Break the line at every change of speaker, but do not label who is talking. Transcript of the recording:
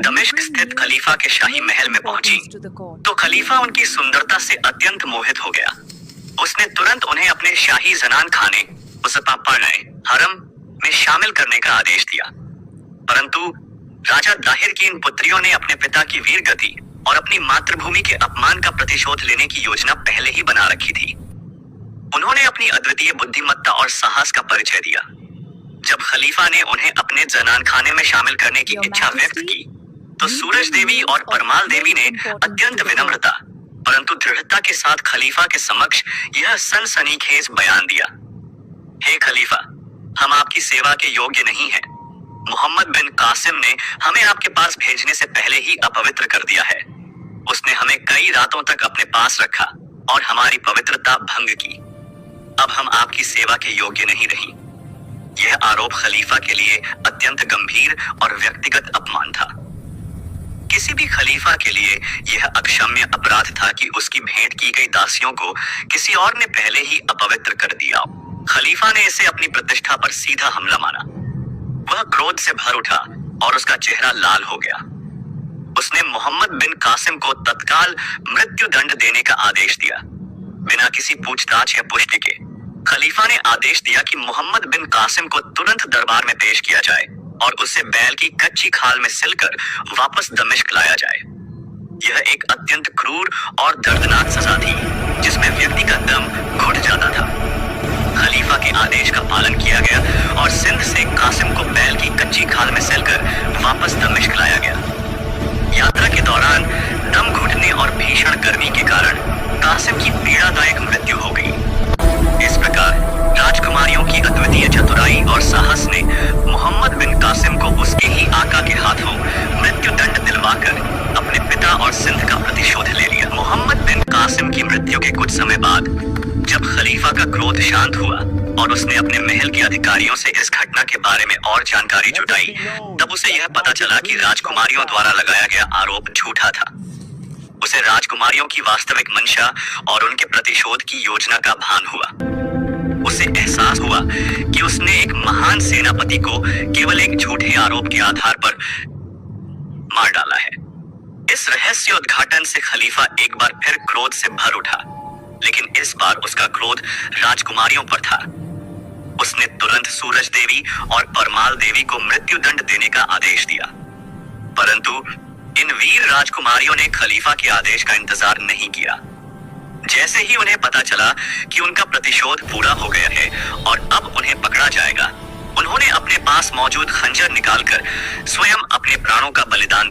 दमिश्क स्थित खलीफा के शाही महल में पहुंची तो खलीफा उनकी सुंदरता से अत्यंत मोहित हो गया। उसने तुरंत उन्हें अपने शाही जनान खाने हरम में शामिल करने का आदेश दिया। परंतु राजा दाहिर की इन पुत्रियों ने अपने पिता की वीर गति और अपनी मातृभूमि के अपमान का प्रतिशोध लेने की योजना पहले ही बना रखी थी। उन्होंने अपनी अद्वितीय बुद्धिमत्ता और साहस का परिचय दिया। जब खलीफा ने उन्हें अपने जनान खाने में शामिल करने की इच्छा व्यक्त की तो सूरज देवी और परमाल देवी ने अत्यंत विनम्रता परंतु दृढ़ता के साथ खलीफा के समक्ष यह सनसनीखेज बयान दिया। हे खलीफा, हम आपकी सेवा के योग्य नहीं हैं। मोहम्मद बिन कासिम ने हमें आपके पास भेजने से पहले ही अपवित्र कर दिया है। उसने हमें कई रातों तक अपने पास रखा और हमारी पवित्रता भंग की। अब हम आपकी सेवा के योग्य नहीं रही। यह आरोप खलीफा के लिए अत्यंत गंभीर और व्यक्तिगत अपमान था। किसी भी खलीफा के लिए यह अक्षम्य अपराध था कि उसकी भेंट की गई दासियों को किसी और ने पहले ही अपवित्र कर दिया। खलीफा ने इसे अपनी प्रतिष्ठा पर सीधा हमला माना। वह क्रोध से भर उठा और उसका चेहरा लाल हो गया। उसने मोहम्मद बिन कासिम को तत्काल मृत्यु दंड देने का आदेश दिया। बिना किसी पूछताछ या पुष्टि के खलीफा ने आदेश दिया कि मोहम्मद बिन कासिम को तुरंत दरबार में पेश किया जाए और उसे बैल की कच्ची खाल में सिलकर वापस दमिश्क लाया जाए। यह एक अत्यंत क्रूर और दर्दनाक सजा थी जिसमें व्यक्ति का दम घुट जाता था। खलीफा के आदेश का पालन किया गया और सिंध से कासिम को बैल की कच्ची खाल में सिलकर वापस दमिश्क लाया गया। यात्रा के दौरान दम घुटने और भीषण गर्मी के कारण कासिम की पीड़ादायक मृत्यु हो गई। इस प्रकार राजकुमारियों की अद्वितीय चतुराई और साहस ने मोहम्मद बिन कासिम को उसके ही आका के हाथों मृत्यु दंड दिलवाकर अपने पिता और सिंध का प्रतिशोध ले लिया। मोहम्मद बिन कासिम की मृत्यु के कुछ समय बाद जब खलीफा का क्रोध शांत हुआ और उसने अपने महल के अधिकारियों से इस घटना के बारे में और जानकारी जुटाई, तब उसे यह पता चला कि राजकुमारियों द्वारा लगाया गया आरोप झूठा था। उसे राजकुमारियों की वास्तविक मंशा और उनके प्रतिशोध की योजना का भान हुआ। उसे एहसास हुआ कि उसने एक महान सेनापति को केवल एक झूठे आरोप के आधार पर मार डाला है। इस रहस्य उद्घाटन से खलीफा एक बार फिर क्रोध से भर उठा, लेकिन इस बार उसका क्रोध राजकुमारियों पर था। उसने तुरंत सूरज देवी और परमाल देवी को मृत्यु दंड देने का आदेश दिया। परंतु इन वीर राजकुमारियों ने खलीफा के आदेश का इंतजार नहीं किया। जैसे ही उन्हें पता चला कि उनका प्रतिशोध पूरा हो गया है और अब उन्हें पकड़ा जाएगा, उन्होंने अपने पास मौजूद खंजर निकालकर स्वयं अपने प्राणों का बलिदान